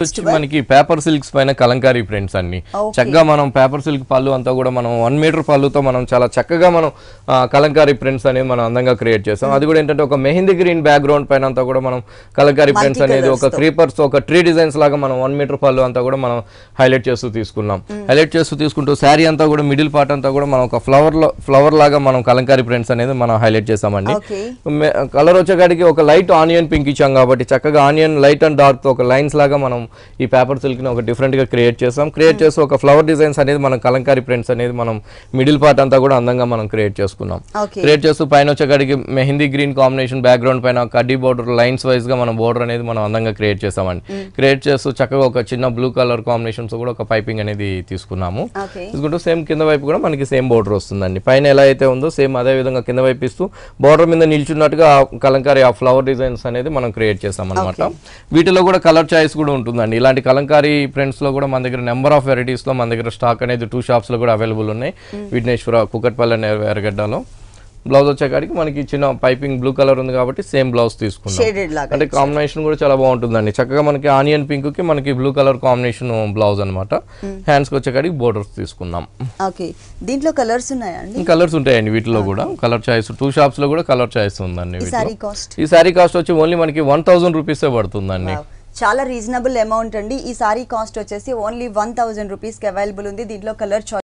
వచ్చి మనకి paper silks పైన కలంకారీ ప్రింట్స్ అన్ని చక్కగా మనం పేపర్ సిల్క్ పళ్ళు అంతా కూడా మనం 1 మీటర్ పళ్ళుతో మనం చాలా చక్కగా మనం కలంకారీ ప్రింట్స్ అనేది మనం అందంగా క్రియేట్ చేసాం. అది కూడా ఏంటంటే ఒక మెహందీ గ్రీన్ బ్యాక్గ్రౌండ్ పైన అంతా కూడా మనం కలంకారీ ప్రింట్స్ అనేది ఒక క్రీపర్స్ ఒక ట్రీ డిజైన్స్ లాగా మనం 1 మీటర్ పళ్ళు అంతా కూడా మనం హైలైట్ చేస్తూ తీసుకున్నాం. హైలైట్ చేస్తూ తీసుకుంటూ శారీ అంతా కూడా మిడిల్ పార్ట్ అంతా కూడా మనం ఒక ఫ్లవర్ లాగా మనం కలంకారీ ప్రింట్స్ అనేది మనం హైలైట్ చేసామండి. కలర్ వచ్చేకాడికి ఒక లైట్ ఆనియన్ పింక్ ఇచ్చాం కాబట్టి చక్కగా ఆనియన్ లైట్ అండ్ డార్క్ తో ఒక లైన్స్ లాగా మనం ఈ పేపర్ సిల్క్ ని ఒక డిఫరెంట్ గా క్రియేట్ చేసాం. క్రియేట్ చేసి ఒక ఫ్లవర్ డిజైన్స్ అనేది మనం కలంకారీ ప్రింట్స్ అనేది మనం మిడిల్ పార్ట్ అంతా కూడా అందంగా మనం క్రియేట్ చేసుకున్నాం. క్రియేట్ చేస్తూ పైన వచ్చేకాడికి మెహందీ గ్రీన్ కాంబినేషన్ బ్యాక్గ్రౌండ్ పైన కడ్డీ బోర్డర్ లైన్స్ వైజ్ గా మనం బోర్డర్ అనేది మనం అందంగా క్రియేట్ చేసామండి. క్రియేట్ చేస్తూ చక్కగా ఒక చిన్న బ్లూ కలర్ కాంబినేషన్స్ కూడా ఒక పైపింగ్ అనేది తీసుకున్నాము. తీసుకుంటూ సేమ్ కింద వైపు కూడా మనకి సేమ్ బోర్డర్ వస్తుందండి. పైన ఎలా అయితే ఉందో సేమ్ అదే విధంగా కింద వైపు ఇస్తూ బోర్డర్ మీద నిల్చున్నట్టుగా కలంకారీ ఆ ఫ్లవర్ డిజైన్స్ అనేది మనం క్రియేట్ చేసాం అనమాట. వీటిలో కూడా కలర్ చాయిస్ కూడా ఉంటుందండి. ఇలాంటి కలంకారీ ప్రింట్స్ లో కూడా మన దగ్గర నెంబర్ ఆఫ్ వెరైటీస్ లో మన దగ్గర స్టాక్ అనేది 2 షాప్స్ లో కూడా అవైలబుల్ ఉన్నాయి. విఘ్నేశ్వర కుకట్పల్లి ఎర్రగడ్డలో. బ్లౌజ్ వచ్చేకాడికి మనకి చిన్న పైపింగ్ బ్లూ కలర్ ఉంది కాబట్టి సేమ్ బ్లౌజ్ తీసుకున్నాం. అంటే కాంబినేషన్ కూడా చాలా బాగుంటుందండి. చక్కగా మనకి ఆనియన్ పింక్ కి మనకి బ్లూ కలర్ కాంబినేషన్ బ్లౌజ్ అనమాట. హ్యాండ్స్ కి వచ్చేకాడికి బోర్డర్స్ తీసుకున్నాం. దీంట్లో కలర్స్ ఉన్నాయండి? కలర్స్ ఉంటాయండి వీటిలో కూడా. కలర్ చాయిస్ 2 షాప్స్ లో కూడా కలర్ చాయిస్ ఉందండి. ఈ సారీ కాస్ట్ వచ్చి ఓన్లీ మనకి 1000 రూపీస్ పడుతుందండి. చాలా రీజనబుల్ అమౌంట్ అండి. ఈ సారీ కాస్ట్ వచ్చేసి ఓన్లీ 1000 రూపీస్ కి అవైలబుల్ ఉంది. దీంట్లో కలర్